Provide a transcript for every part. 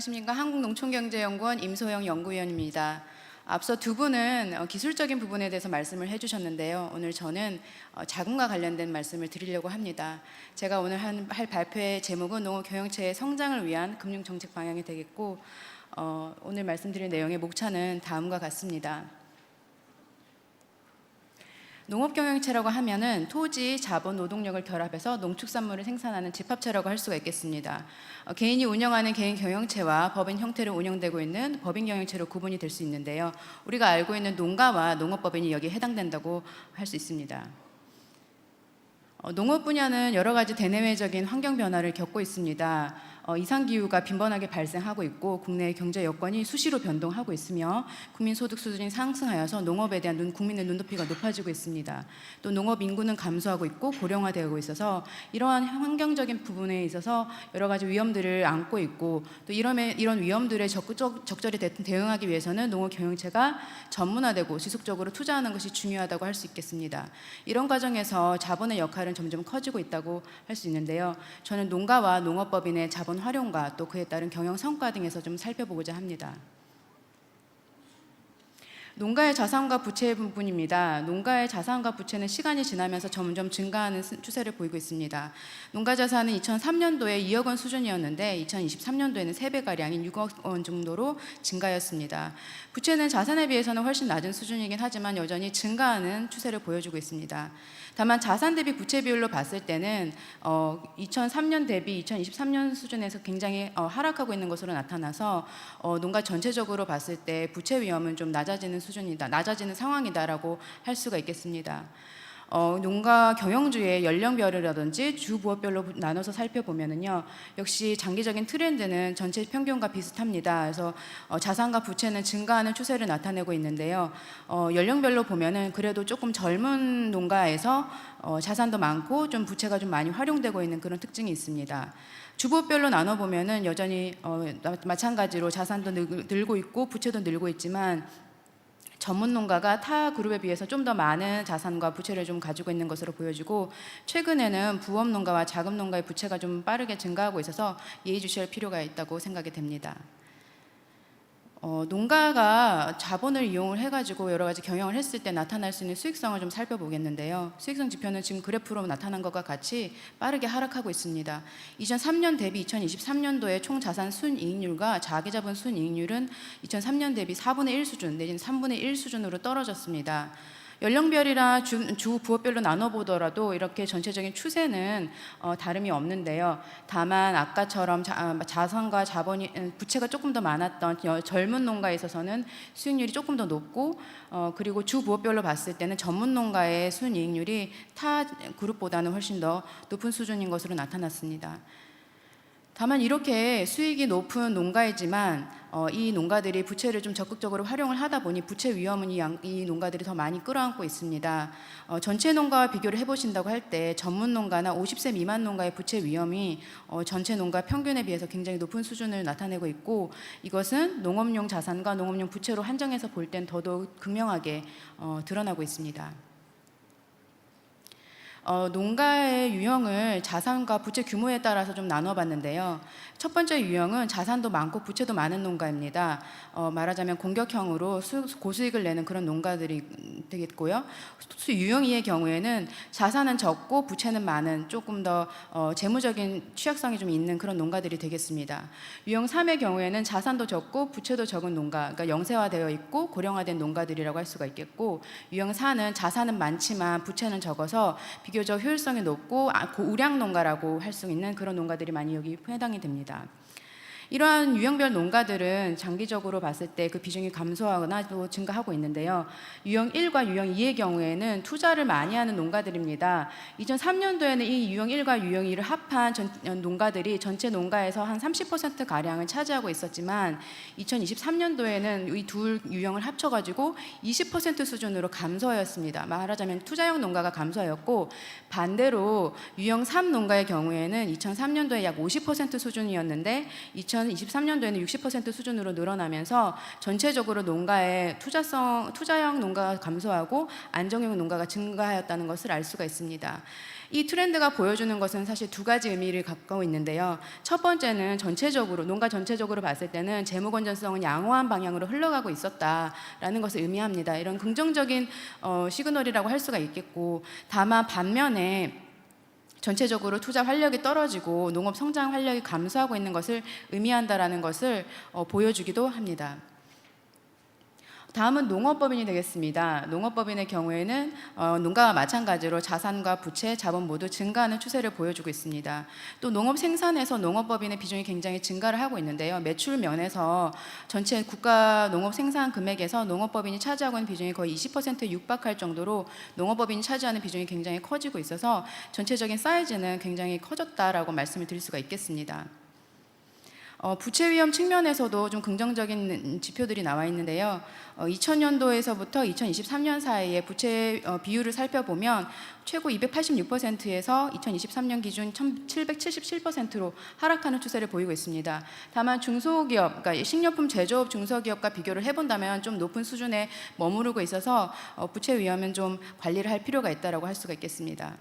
안녕하십니까. 한국농촌경제연구원 임소영 연구위원입니다. 앞서 두 분은 기술적인 부분에 대해서 말씀을 해주셨는데요. 오늘 저는 자금과 관련된 말씀을 드리려고 합니다. 제가 오늘 할 발표의 제목은 농업경영체의 성장을 위한 금융정책 방향이 되겠고, 오늘 말씀드릴 내용의 목차는 다음과 같습니다. 농업경영체라고 하면은 토지, 자본, 노동력을 결합해서 농축산물을 생산하는 집합체라고 할 수가 있겠습니다. 개인이 운영하는 개인 경영체와 법인 형태로 운영되고 있는 법인 경영체로 구분이 될 수 있는데요. 우리가 알고 있는 농가와 농업법인이 여기에 해당된다고 할 수 있습니다. 농업 분야는 여러 가지 대내외적인 환경 변화를 겪고 있습니다. 이상기후가 빈번하게 발생하고 있고 국내 경제 여건이 수시로 변동하고 있으며 국민 소득 수준이 상승하여서 농업에 대한 국민의 눈높이가 높아지고 있습니다. 또 농업 인구는 감소하고 있고 고령화되고 있어서 이러한 환경적인 부분에 있어서 여러 가지 위험들을 안고 있고, 또 이런 위험들에 적절히 대응하기 위해서는 농업 경영체가 전문화되고 지속적으로 투자하는 것이 중요하다고 할 수 있겠습니다. 이런 과정에서 자본의 역할은 점점 커지고 있다고 할 수 있는데요. 저는 농가와 농업법인의 자본 활용과 또 그에 따른 경영 성과 등에서 좀 살펴보고자 합니다. 농가의 자산과 부채의 부분입니다. 농가의 자산과 부채는 시간이 지나면서 점점 증가하는 추세를 보이고 있습니다. 농가 자산은 2003년도에 2억 원 수준이었는데 2023년도에는 3배가량인 6억 원 정도로 증가했습니다. 부채는 자산에 비해서는 훨씬 낮은 수준이긴 하지만 여전히 증가하는 추세를 보여주고 있습니다. 다만 자산 대비 부채 비율로 봤을 때는 2003년 대비 2023년 수준에서 굉장히 하락하고 있는 것으로 나타나서 농가 전체적으로 봤을 때 부채 위험은 좀 낮아지는 상황이다라고 할 수가 있겠습니다. 농가 경영주의 연령별이라든지 주 부업별로 나눠서 살펴보면은요, 역시 장기적인 트렌드는 전체 평균과 비슷합니다. 그래서 자산과 부채는 증가하는 추세를 나타내고 있는데요. 연령별로 보면은 그래도 조금 젊은 농가에서 자산도 많고 좀 부채가 좀 많이 활용되고 있는 그런 특징이 있습니다. 주부별로 나눠보면은 여전히 마찬가지로 자산도 늘고 있고 부채도 늘고 있지만 전문 농가가 타 그룹에 비해서 좀 더 많은 자산과 부채를 좀 가지고 있는 것으로 보여지고, 최근에는 부업 농가와 자금 농가의 부채가 좀 빠르게 증가하고 있어서 예의주시할 필요가 있다고 생각이 됩니다. 농가가 자본을 이용을 해가지고 여러 가지 경영을 했을 때 나타날 수 있는 수익성을 좀 살펴보겠는데요. 수익성 지표는 지금 그래프로 나타난 것과 같이 빠르게 하락하고 있습니다. 2003년 대비 2023년도의 총 자산 순이익률과 자기자본 순이익률은 2003년 대비 4분의 1 수준 내지는 3분의 1 수준으로 떨어졌습니다. 연령별이나 주 부업별로 나눠보더라도 이렇게 전체적인 추세는 다름이 없는데요. 다만 아까처럼 자산과 자본이 부채가 조금 더 많았던 젊은 농가에 있어서는 수익률이 조금 더 높고, 그리고 주 부업별로 봤을 때는 전문 농가의 순이익률이 타 그룹보다는 훨씬 더 높은 수준인 것으로 나타났습니다. 다만 이렇게 수익이 높은 농가이지만 이 농가들이 부채를 좀 적극적으로 활용을 하다 보니 부채 위험은 이 농가들이 더 많이 끌어안고 있습니다. 전체 농가와 비교를 해보신다고 할 때 전문 농가나 50세 미만 농가의 부채 위험이 전체 농가 평균에 비해서 굉장히 높은 수준을 나타내고 있고, 이것은 농업용 자산과 농업용 부채로 한정해서 볼 땐 더더욱 극명하게 드러나고 있습니다. 농가의 유형을 자산과 부채 규모에 따라서 좀 나눠봤는데요. 첫 번째 유형은 자산도 많고 부채도 많은 농가입니다. 말하자면 공격형으로 고수익을 내는 그런 농가들이 되겠고요. 유형 2의 경우에는 자산은 적고 부채는 많은 조금 더 재무적인 취약성이 좀 있는 그런 농가들이 되겠습니다. 유형 3의 경우에는 자산도 적고 부채도 적은 농가, 그러니까 영세화되어 있고 고령화된 농가들이라고 할 수가 있겠고, 유형 4는 자산은 많지만 부채는 적어서 비교적 효율성이 높고 우량 농가라고 할 수 있는 그런 농가들이 많이 여기 해당이 됩니다. 이러한 유형별 농가들은 장기적으로 봤을 때 그 비중이 감소하거나 또 증가하고 있는데요. 유형 1과 유형 2의 경우에는 투자를 많이 하는 농가들입니다. 2003년도에는 이 유형 1과 유형 2를 합한 농가들이 전체 농가에서 한 30%가량을 차지하고 있었지만 2023년도에는 이 두 유형을 합쳐가지고 20% 수준으로 감소하였습니다. 말하자면 투자형 농가가 감소하였고, 반대로 유형 3 농가의 경우에는 2003년도에 약 50% 수준이었는데 2023년도에는 60% 수준으로 늘어나면서 전체적으로 농가의 투자형 농가가 감소하고 안정형 농가가 증가하였다는 것을 알 수가 있습니다. 이 트렌드가 보여주는 것은 사실 두 가지 의미를 갖고 있는데요. 첫 번째는 전체적으로 농가 전체적으로 봤을 때는 재무 건전성은 양호한 방향으로 흘러가고 있었다라는 것을 의미합니다. 이런 긍정적인 시그널이라고 할 수가 있겠고, 다만 반면에 전체적으로 투자 활력이 떨어지고 농업 성장 활력이 감소하고 있는 것을 의미한다라는 것을 보여주기도 합니다. 다음은 농업법인이 되겠습니다. 농업법인의 경우에는 농가와 마찬가지로 자산과 부채, 자본 모두 증가하는 추세를 보여주고 있습니다. 또 농업 생산에서 농업법인의 비중이 굉장히 증가를 하고 있는데요. 매출 면에서 전체 국가 농업 생산 금액에서 농업법인이 차지하고 있는 비중이 거의 20%에 육박할 정도로 농업법인이 차지하는 비중이 굉장히 커지고 있어서 전체적인 사이즈는 굉장히 커졌다라고 말씀을 드릴 수가 있겠습니다. 부채 위험 측면에서도 좀 긍정적인 지표들이 나와 있는데요. 2000년도에서부터 2023년 사이에 부채 비율을 살펴보면 최고 286%에서 2023년 기준 1777%로 하락하는 추세를 보이고 있습니다. 다만 중소기업, 그러니까 식료품 제조업 중소기업과 비교를 해본다면 좀 높은 수준에 머무르고 있어서 부채 위험은 좀 관리를 할 필요가 있다고 할 수가 있겠습니다.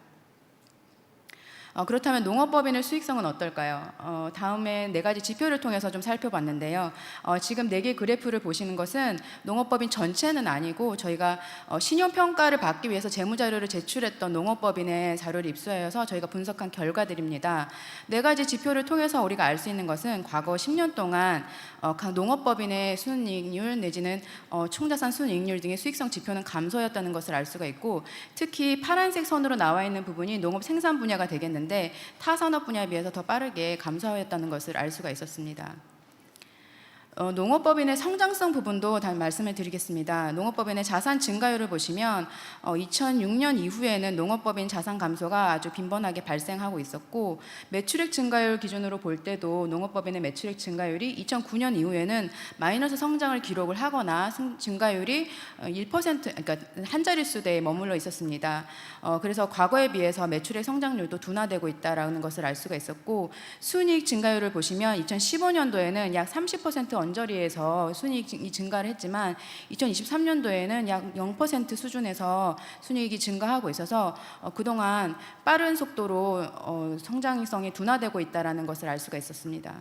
그렇다면 농업법인의 수익성은 어떨까요? 다음에 네 가지 지표를 통해서 좀 살펴봤는데요. 지금 네 개 그래프를 보시는 것은 농업법인 전체는 아니고 저희가 신용평가를 받기 위해서 재무자료를 제출했던 농업법인의 자료를 입수하여서 저희가 분석한 결과들입니다. 네 가지 지표를 통해서 우리가 알 수 있는 것은 과거 10년 동안 각 농업법인의 순이익률 내지는 총자산 순이익률 등의 수익성 지표는 감소였다는 것을 알 수가 있고, 특히 파란색 선으로 나와 있는 부분이 농업 생산 분야가 되겠는데 타 산업 분야에 비해서 더 빠르게 감소하였다는 것을 알 수가 있었습니다. 농업법인의 성장성 부분도 말씀을 드리겠습니다. 농업법인의 자산 증가율을 보시면 2006년 이후에는 농업법인 자산 감소가 아주 빈번하게 발생하고 있었고, 매출액 증가율 기준으로 볼 때도 농업법인의 매출액 증가율이 2009년 이후에는 마이너스 성장을 기록을 하거나 증가율이 1%, 그러니까 한 자릿수대에 머물러 있었습니다. 그래서 과거에 비해서 매출액 성장률도 둔화되고 있다라는 것을 알 수가 있었고, 순이익 증가율을 보시면 2015년도에는 약 30% 언저리에서 순이익이 증가를 했지만 2023년도에는 약 0% 수준에서 순이익이 증가하고 있어서 그동안 빠른 속도로 성장성이 둔화되고 있다는 것을 알 수가 있었습니다.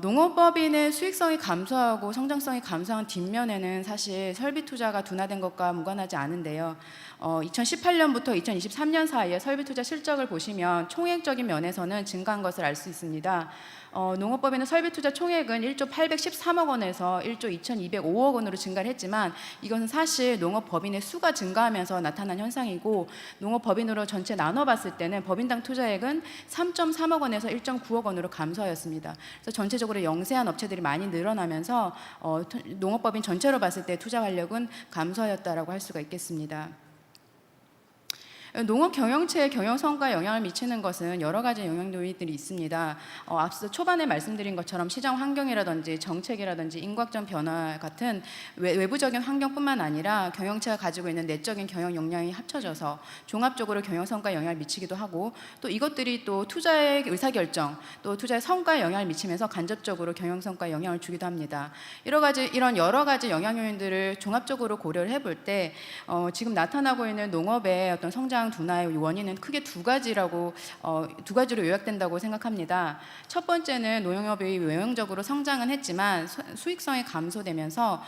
농업법인의 수익성이 감소하고 성장성이 감소한 뒷면에는 사실 설비 투자가 둔화된 것과 무관하지 않은데요. 2018년부터 2023년 사이에 설비 투자 실적을 보시면 총액적인 면에서는 증가한 것을 알 수 있습니다. 농업법인의 설비 투자 총액은 1조 813억 원에서 1조 2205억 원으로 증가를 했지만 이것은 사실 농업법인의 수가 증가하면서 나타난 현상이고, 농업법인으로 전체 나눠봤을 때는 법인당 투자액은 3.3억 원에서 1.9억 원으로 감소하였습니다. 그래서 전체적으로 영세한 업체들이 많이 늘어나면서 농업법인 전체로 봤을 때 투자 활력은 감소하였다라고 할 수가 있겠습니다. 농업 경영체의 경영 성과에 영향을 미치는 것은 여러 가지 영향 요인들이 있습니다. 앞서 초반에 말씀드린 것처럼 시장 환경이라든지 정책이라든지 인과적 변화 같은 외부적인 환경뿐만 아니라 경영체가 가지고 있는 내적인 경영 역량이 합쳐져서 종합적으로 경영 성과에 영향을 미치기도 하고, 또 이것들이 또 투자의 의사결정, 또 투자의 성과에 영향을 미치면서 간접적으로 경영 성과에 영향을 주기도 합니다. 이런 여러 가지 영향 요인들을 종합적으로 고려를 해볼 때 지금 나타나고 있는 농업의 어떤 성장 둔화의 원인은 크게 두 가지로 요약된다고 생각합니다. 첫 번째는 농업이 외형적으로 성장은 했지만 수익성이 감소되면서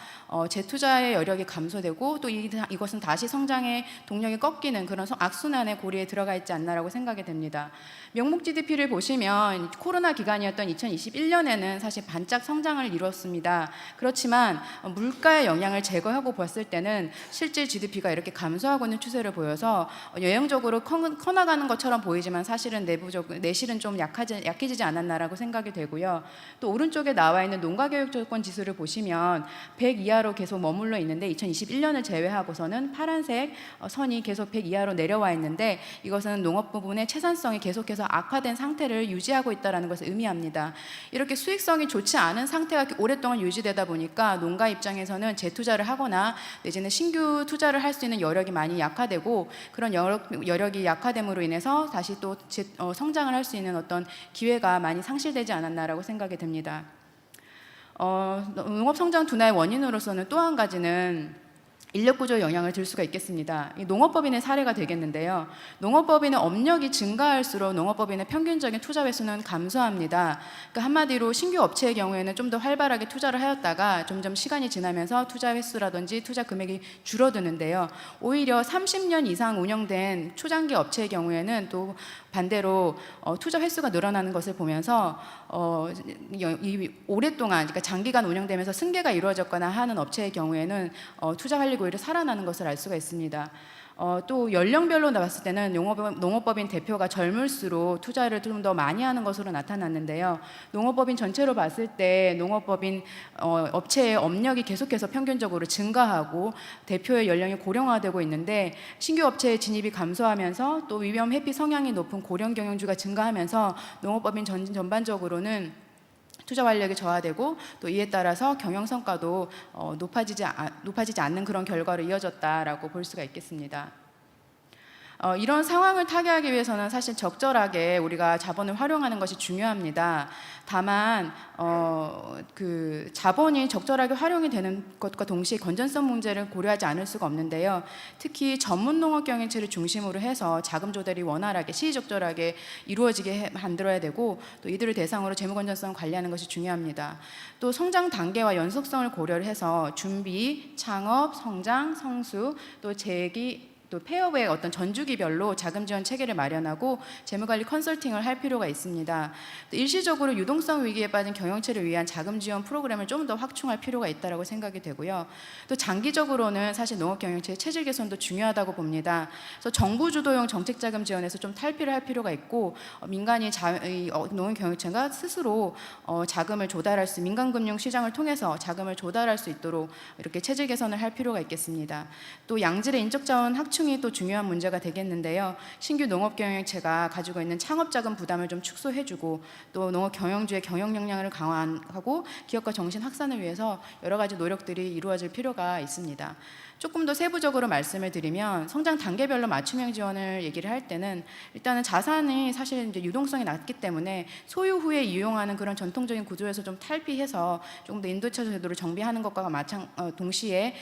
재투자의 여력이 감소되고, 또 이것은 다시 성장의 동력이 꺾이는 그런 악순환의 고리에 들어가 있지 않나라고 생각이 됩니다. 명목 GDP를 보시면 코로나 기간이었던 2021년에는 사실 반짝 성장을 이루었습니다. 그렇지만 물가의 영향을 제거하고 봤을 때는 실질 GDP가 이렇게 감소하고 있는 추세를 보여서 외형적으로 커나가는 것처럼 보이지만 사실은 내실은 좀 약해지지 않았나라고 생각이 되고요. 또 오른쪽에 나와 있는 농가교육 조건 지수를 보시면 100 이하로 계속 머물러 있는데 2021년을 제외하고서는 파란색 선이 계속 100 이하로 내려와 있는데, 이것은 농업 부분의 채산성이 계속해서 악화된 상태를 유지하고 있다는 것을 의미합니다. 이렇게 수익성이 좋지 않은 상태가 오랫동안 유지되다 보니까 농가 입장에서는 재투자를 하거나 내지는 신규 투자를 할 수 있는 여력이 많이 약화되고, 그런 여력이 약화됨으로 인해서 다시 또 성장을 할 수 있는 어떤 기회가 많이 상실되지 않았나라고 생각이 됩니다. 농업 성장 둔화의 원인으로서는 또 한 가지는 인력 구조에 영향을 줄 수가 있겠습니다. 이 농업법인의 사례가 되겠는데요. 농업법인의 업력이 증가할수록 농업법인의 평균적인 투자 횟수는 감소합니다. 그러니까 한마디로 신규 업체의 경우에는 좀 더 활발하게 투자를 하였다가 점점 시간이 지나면서 투자 횟수라든지 투자 금액이 줄어드는데요. 오히려 30년 이상 운영된 초장기 업체의 경우에는 또 반대로 투자 횟수가 늘어나는 것을 보면서 오랫동안, 그러니까 장기간 운영되면서 승계가 이루어졌거나 하는 업체의 경우에는 투자 활력이 오히려 살아나는 것을 알 수가 있습니다. 또 연령별로 나왔을 때는 농업법인 대표가 젊을수록 투자를 좀 더 많이 하는 것으로 나타났는데요. 농업법인 전체로 봤을 때 농업법인 업체의 업력이 계속해서 평균적으로 증가하고 대표의 연령이 고령화되고 있는데, 신규 업체의 진입이 감소하면서 또 위험 회피 성향이 높은 고령 경영주가 증가하면서 농업법인 전반적으로는 투자 활력이 저하되고 또 이에 따라서 경영 성과도 높아지지 않는 그런 결과로 이어졌다라고 볼 수가 있겠습니다. 이런 상황을 타개하기 위해서는 사실 적절하게 우리가 자본을 활용하는 것이 중요합니다. 다만 그 자본이 적절하게 활용이 되는 것과 동시에 건전성 문제를 고려하지 않을 수가 없는데요. 특히 전문 농업 경영체를 중심으로 해서 자금 조달이 원활하게 시의적절하게 이루어지게 만들어야 되고, 또 이들을 대상으로 재무 건전성을 관리하는 것이 중요합니다. 또 성장 단계와 연속성을 고려를 해서 준비, 창업, 성장, 성수, 또 재기, 또 폐업의 어떤 전주기별로 자금 지원 체계를 마련하고 재무관리 컨설팅을 할 필요가 있습니다. 또 일시적으로 유동성 위기에 빠진 경영체를 위한 자금 지원 프로그램을 좀 더 확충할 필요가 있다고 생각이 되고요. 또 장기적으로는 사실 농업 경영체의 체질 개선도 중요하다고 봅니다. 그래서 정부 주도형 정책 자금 지원에서 좀 탈피를 할 필요가 있고, 민간이 농업 경영체가 스스로 자금을 조달할 수, 민간금융 시장을 통해서 자금을 조달할 수 있도록 이렇게 체질 개선을 할 필요가 있겠습니다. 또 양질의 인적 자원 확충이 또 중요한 문제가 되겠는데요. 신규 농업 경영체가 가지고 있는 창업 자금 부담을 좀 축소해주고, 또 농업 경영주의 경영 역량을 강화하고 기업가 정신 확산을 위해서 여러 가지 노력들이 이루어질 필요가 있습니다. 조금 더 세부적으로 말씀을 드리면, 성장 단계별로 맞춤형 지원을 얘기를 할 때는 일단은 자산이 사실 이제 유동성이 낮기 때문에 소유 후에 이용하는 그런 전통적인 구조에서 좀 탈피해서 조금 더 인도차 제도를 정비하는 것과 동시에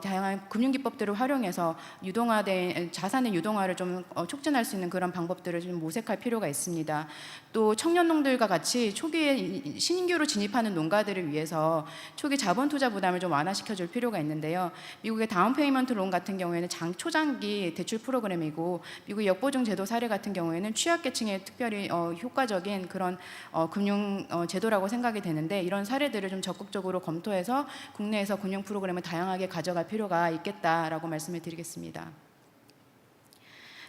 다양한 금융 기법들을 활용해서 유동화된 자산의 유동화를 좀 촉진할 수 있는 그런 방법들을 좀 모색할 필요가 있습니다. 또 청년농들과 같이 초기에 신규로 진입하는 농가들을 위해서 초기 자본 투자 부담을 좀 완화시켜 줄 필요가 있는데요. 미국의 다운 페이먼트 론 같은 경우에는 초장기 대출 프로그램이고, 미국의 역보증 제도 사례 같은 경우에는 취약계층에 특별히 효과적인 그런 금융 제도라고 생각이 되는데, 이런 사례들을 좀 적극적으로 검토해서 국내에서 금융 프로그램을 다양하게 가져갈 필요가 있겠다라고 말씀을 드리겠습니다.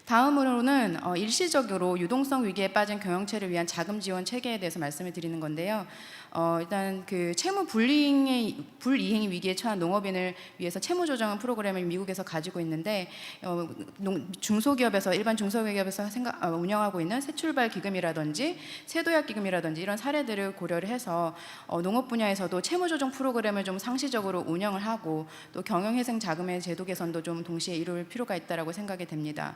다음으로는 일시적으로 유동성 위기에 빠진 경영체를 위한 자금 지원 체계에 대해서 말씀을 드리는 건데요. 일단 그 채무 불이행 위기에 처한 농업인을 위해서 채무 조정 프로그램을 미국에서 가지고 있는데, 중소기업에서 일반 중소기업에서 운영하고 있는 새출발 기금이라든지 새도약 기금이라든지 이런 사례들을 고려를 해서 농업 분야에서도 채무 조정 프로그램을 좀 상시적으로 운영을 하고, 또 경영회생 자금의 제도 개선도 좀 동시에 이룰 필요가 있다라고 생각이 됩니다.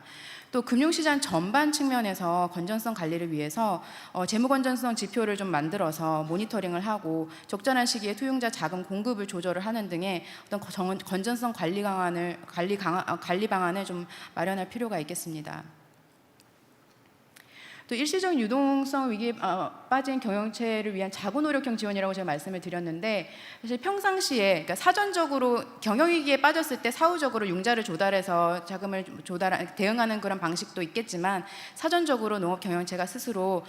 또 금융시장 전반 측면에서 건전성 관리를 위해서 재무 건전성 지표를 좀 만들어서 모니터링을 하고 적절한 시기에 투용자 자금 공급을 조절을 하는 등의 어떤 건전성 관리 방안을 좀 마련할 필요가 있겠습니다. 또 일시적인 유동성 위기에 빠진 경영체를 위한 자구노력형 지원이라고 제가 말씀을 드렸는데, 사실 평상시에 그러니까 사전적으로 경영위기에 빠졌을 때 사후적으로 융자를 조달해서 자금을 대응하는 그런 방식도 있겠지만, 사전적으로 농업 경영체가 스스로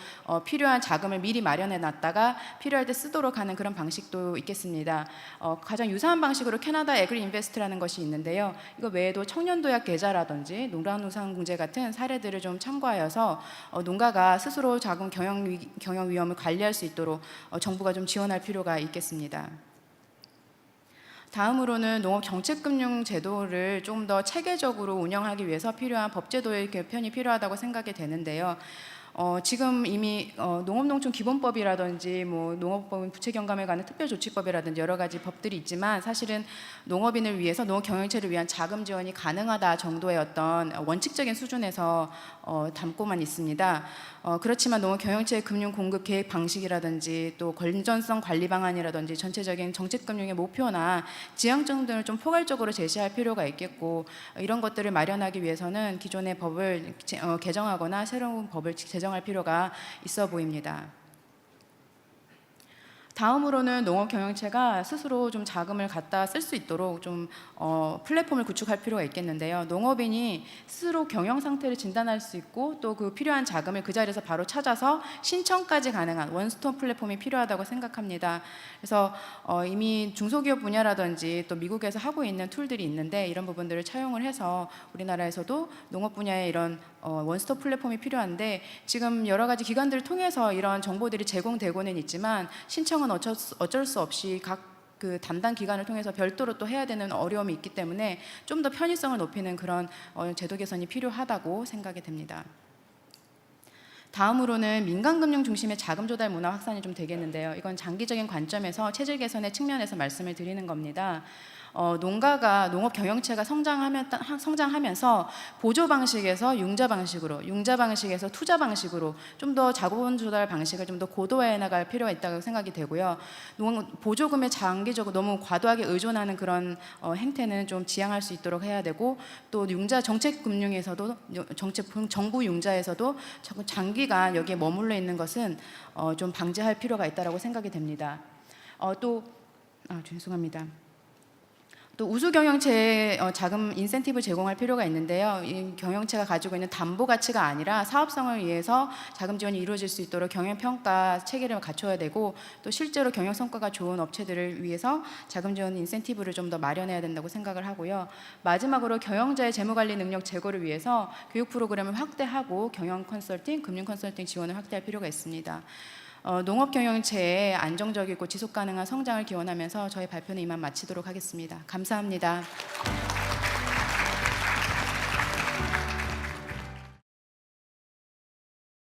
필요한 자금을 미리 마련해 놨다가 필요할 때 쓰도록 하는 그런 방식도 있겠습니다. 가장 유사한 방식으로 캐나다 에그리 인베스트라는 것이 있는데요. 이거 외에도 청년도약 계좌라든지 농란우상공제 같은 사례들을 좀 참고하여서 농가가 스스로 자금 경영 위험을 관리할 수 있도록 정부가 좀 지원할 필요가 있겠습니다. 다음으로는 농업 정책금융 제도를 좀 더 체계적으로 운영하기 위해서 필요한 법제도의 개편이 필요하다고 생각이 되는데요. 지금 이미 농업농촌기본법이라든지 농업법인 부채경감에 관한 특별조치법이라든지 여러 가지 법들이 있지만, 사실은 농업인을 위해서 농업 경영체를 위한 자금 지원이 가능하다 정도의 어떤 원칙적인 수준에서 담고만 있습니다. 그렇지만 농업 경영체의 금융 공급 계획 방식이라든지 또 건전성 관리 방안이라든지 전체적인 정책 금융의 목표나 지향점 등을 좀 포괄적으로 제시할 필요가 있겠고, 이런 것들을 마련하기 위해서는 기존의 법을 개정하거나 새로운 법을 제정할 필요가 있어 보입니다. 다음으로는 농업 경영체가 스스로 좀 자금을 갖다 쓸 수 있도록 좀 플랫폼을 구축할 필요가 있겠는데요. 농업인이 스스로 경영 상태를 진단할 수 있고 또 그 필요한 자금을 그 자리에서 바로 찾아서 신청까지 가능한 원스톱 플랫폼이 필요하다고 생각합니다. 그래서 이미 중소기업 분야라든지 또 미국에서 하고 있는 툴들이 있는데, 이런 부분들을 차용을 해서 우리나라에서도 농업 분야에 이런 원스톱 플랫폼이 필요한데, 지금 여러 가지 기관들을 통해서 이런 정보들이 제공되고는 있지만 신청은 어쩔 수 없이 각 그 담당 기관을 통해서 별도로 또 해야 되는 어려움이 있기 때문에 좀 더 편의성을 높이는 그런 제도 개선이 필요하다고 생각이 됩니다. 다음으로는 민간금융 중심의 자금 조달 문화 확산이 좀 되겠는데요. 이건 장기적인 관점에서 체질 개선의 측면에서 말씀을 드리는 겁니다. 농업 경영체가 성장하면서 보조 방식에서 융자 방식에서 투자 방식으로 좀 더 자본 조달 방식을 좀 더 고도화해 나갈 필요가 있다고 생각이 되고요. 보조금에 장기적으로 너무 과도하게 의존하는 그런 행태는 좀 지양할 수 있도록 해야 되고, 또 융자 정책 금융에서도 정부 융자에서도 장기간 여기에 머물러 있는 것은 좀 방지할 필요가 있다라고 생각이 됩니다. 죄송합니다. 또 우수 경영체에 자금 인센티브 제공할 필요가 있는데요. 이 경영체가 가지고 있는 담보 가치가 아니라 사업성을 위해서 자금 지원이 이루어질 수 있도록 경영 평가 체계를 갖춰야 되고, 또 실제로 경영 성과가 좋은 업체들을 위해서 자금 지원 인센티브를 좀 더 마련해야 된다고 생각을 하고요. 마지막으로 경영자의 재무 관리 능력 제고를 위해서 교육 프로그램을 확대하고 경영 컨설팅, 금융 컨설팅 지원을 확대할 필요가 있습니다. 농업 경영체의 안정적이고 지속 가능한 성장을 기원하면서 저희 발표는 이만 마치도록 하겠습니다. 감사합니다.